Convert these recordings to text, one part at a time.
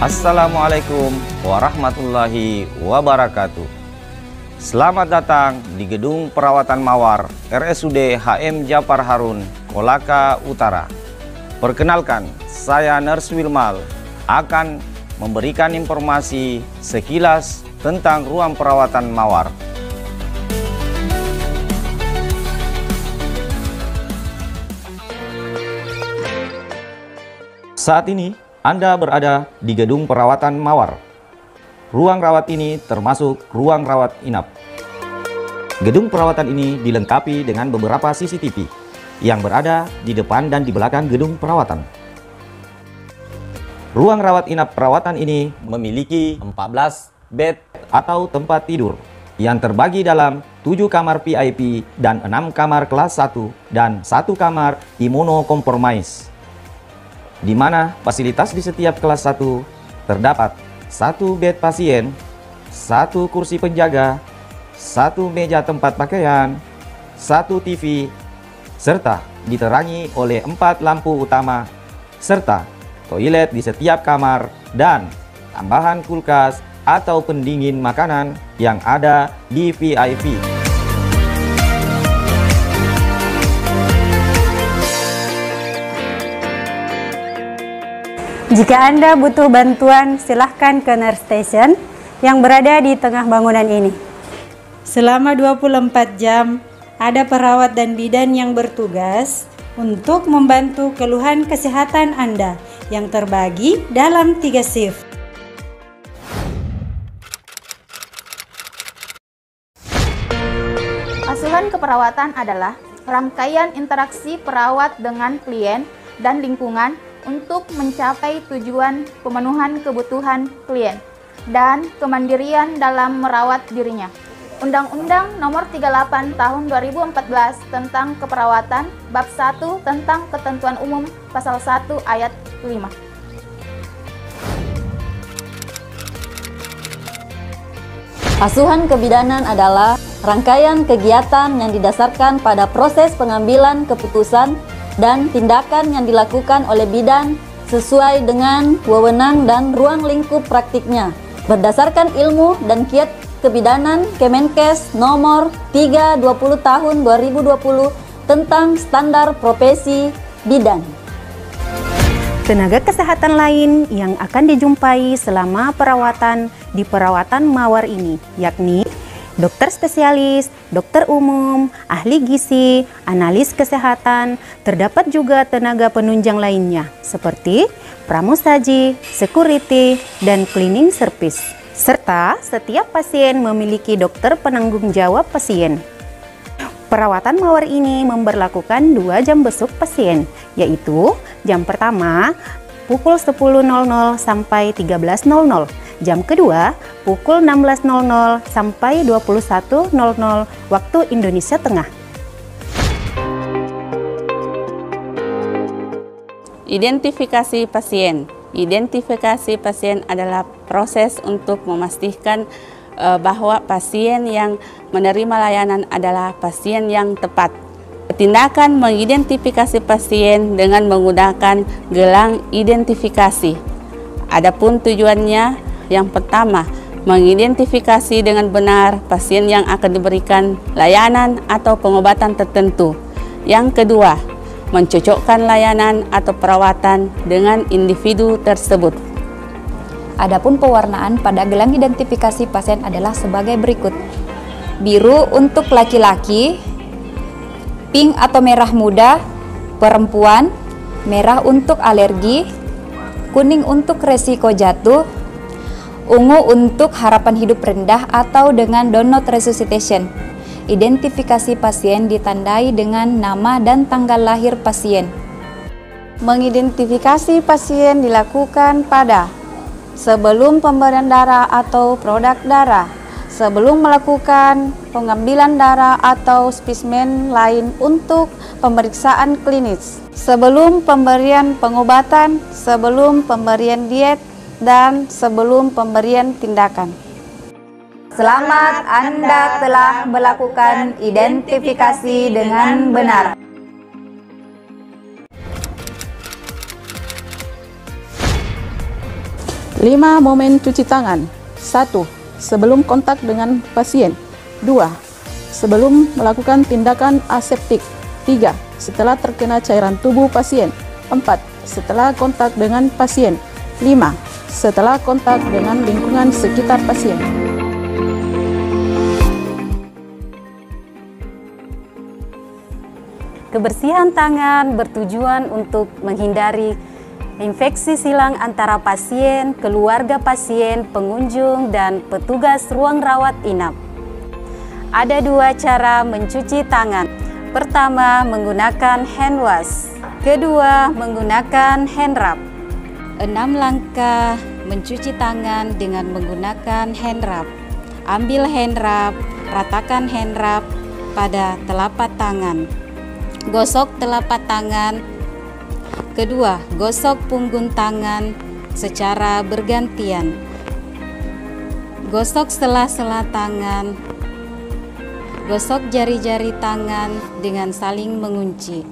Assalamualaikum warahmatullahi wabarakatuh. Selamat datang di Gedung Perawatan Mawar RSUD HM Djafar Harun, Kolaka Utara. Perkenalkan, saya Nurse Wilmal akan memberikan informasi sekilas tentang ruang perawatan mawar. Saat ini Anda berada di Gedung Perawatan Mawar. Ruang rawat ini termasuk ruang rawat inap. Gedung perawatan ini dilengkapi dengan beberapa CCTV yang berada di depan dan di belakang gedung perawatan. Ruang rawat inap perawatan ini memiliki 14 bed atau tempat tidur yang terbagi dalam 7 kamar VIP dan 6 kamar kelas 1 dan 1 kamar imunokompromis, di mana fasilitas di setiap kelas 1 terdapat 1 bed pasien, 1 kursi penjaga, 1 meja tempat pakaian, 1 TV, serta diterangi oleh 4 lampu utama, serta toilet di setiap kamar dan tambahan kulkas atau pendingin makanan yang ada di VIP. Jika Anda butuh bantuan, silahkan ke nurse station yang berada di tengah bangunan ini. Selama 24 jam, ada perawat dan bidan yang bertugas untuk membantu keluhan kesehatan Anda yang terbagi dalam 3 shift. Asuhan keperawatan adalah rangkaian interaksi perawat dengan klien dan lingkungan untuk mencapai tujuan pemenuhan kebutuhan klien dan kemandirian dalam merawat dirinya. Undang-Undang Nomor 38 Tahun 2014 tentang Keperawatan Bab 1 tentang Ketentuan Umum Pasal 1 Ayat 5. Asuhan kebidanan adalah rangkaian kegiatan yang didasarkan pada proses pengambilan keputusan dan tindakan yang dilakukan oleh bidan sesuai dengan wewenang dan ruang lingkup praktiknya berdasarkan ilmu dan kiat kebidanan Kemenkes nomor 3/20 tahun 2020 tentang standar profesi bidan. Tenaga kesehatan lain yang akan dijumpai selama perawatan di perawatan mawar ini yakni dokter spesialis, dokter umum, ahli gizi, analis kesehatan, terdapat juga tenaga penunjang lainnya seperti pramusaji, security, dan cleaning service. Serta setiap pasien memiliki dokter penanggung jawab pasien. Perawatan mawar ini memberlakukan 2 jam besuk pasien, yaitu jam pertama pukul 10.00 sampai 13.00. Jam kedua, pukul 16.00 sampai 21.00 waktu Indonesia Tengah. Identifikasi pasien. Identifikasi pasien adalah proses untuk memastikan bahwa pasien yang menerima layanan adalah pasien yang tepat. Tindakan mengidentifikasi pasien dengan menggunakan gelang identifikasi. Adapun tujuannya, yang pertama, mengidentifikasi dengan benar pasien yang akan diberikan layanan atau pengobatan tertentu. Yang kedua, mencocokkan layanan atau perawatan dengan individu tersebut. Adapun pewarnaan pada gelang identifikasi pasien adalah sebagai berikut. Biru untuk laki-laki, pink atau merah muda perempuan, merah untuk alergi, kuning untuk resiko jatuh, ungu untuk harapan hidup rendah atau dengan do not resuscitation. Identifikasi pasien ditandai dengan nama dan tanggal lahir pasien. Mengidentifikasi pasien dilakukan pada sebelum pemberian darah atau produk darah, sebelum melakukan pengambilan darah atau spesimen lain untuk pemeriksaan klinis, sebelum pemberian pengobatan, sebelum pemberian diet, dan sebelum pemberian tindakan. Selamat, Anda telah melakukan identifikasi dengan benar. 5. Momen cuci tangan. 1. Sebelum kontak dengan pasien. 2. Sebelum melakukan tindakan aseptik. 3. Setelah terkena cairan tubuh pasien. 4. Setelah kontak dengan pasien. 5. Setelah kontak dengan lingkungan sekitar pasien. Kebersihan tangan bertujuan untuk menghindari infeksi silang antara pasien, keluarga pasien, pengunjung, dan petugas ruang rawat inap. Ada 2 cara mencuci tangan. Pertama, menggunakan hand wash. Kedua, menggunakan hand rub. 6 langkah mencuci tangan dengan menggunakan hand rub. Ambil hand rub, ratakan hand rub pada telapak tangan. Gosok telapak tangan. Kedua, gosok punggung tangan secara bergantian. Gosok sela-sela tangan. Gosok jari-jari tangan dengan saling mengunci.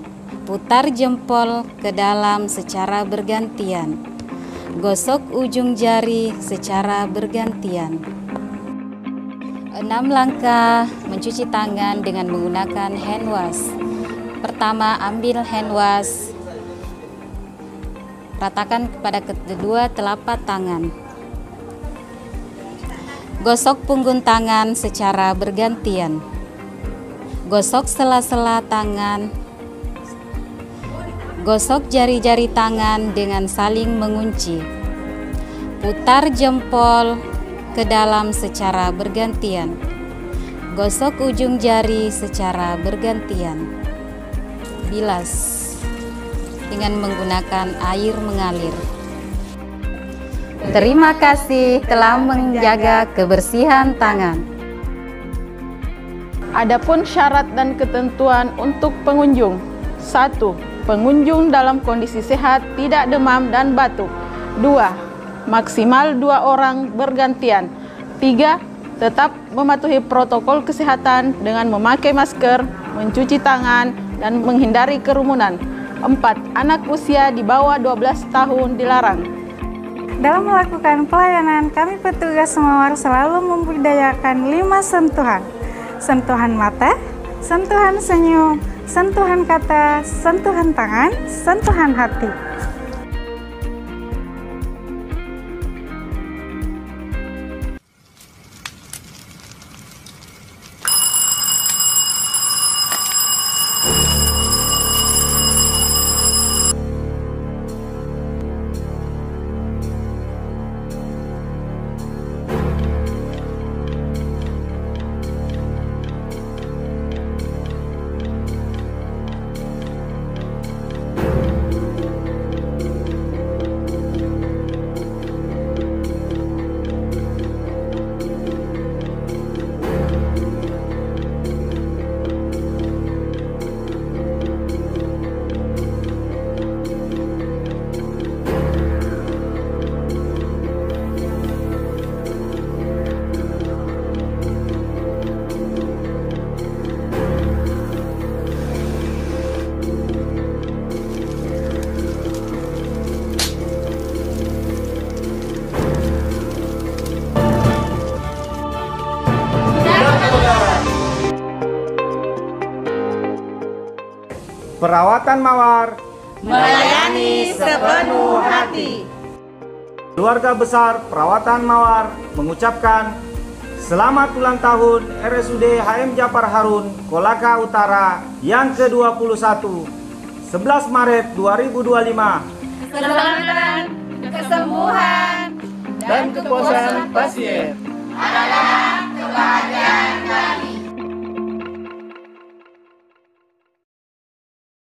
Putar jempol ke dalam secara bergantian. Gosok ujung jari secara bergantian. 6 langkah mencuci tangan dengan menggunakan hand wash. Pertama, ambil hand wash, ratakan kepada kedua telapak tangan. Gosok punggung tangan secara bergantian. Gosok sela-sela tangan. Gosok jari-jari tangan dengan saling mengunci. Putar jempol ke dalam secara bergantian. Gosok ujung jari secara bergantian. Bilas dengan menggunakan air mengalir. Terima kasih telah menjaga kebersihan tangan. Adapun syarat dan ketentuan untuk pengunjung. 1. Pengunjung dalam kondisi sehat, tidak demam dan batuk. 2. Maksimal 2 orang bergantian. 3. Tetap mematuhi protokol kesehatan dengan memakai masker, mencuci tangan, dan menghindari kerumunan. 4. Anak usia di bawah 12 tahun dilarang. Dalam melakukan pelayanan, kami petugas Mawar selalu membudayakan 5 sentuhan. Sentuhan mata, sentuhan senyum, sentuhan kata, sentuhan tangan, sentuhan hati. Perawatan Mawar melayani sepenuh hati. Keluarga besar Perawatan Mawar mengucapkan selamat ulang tahun RSUD HM Japar Harun, Kolaka Utara yang ke-21, 11 Maret 2025. Keselamatan, kesembuhan, dan kepuasan pasien adalah kebahagiaan kami.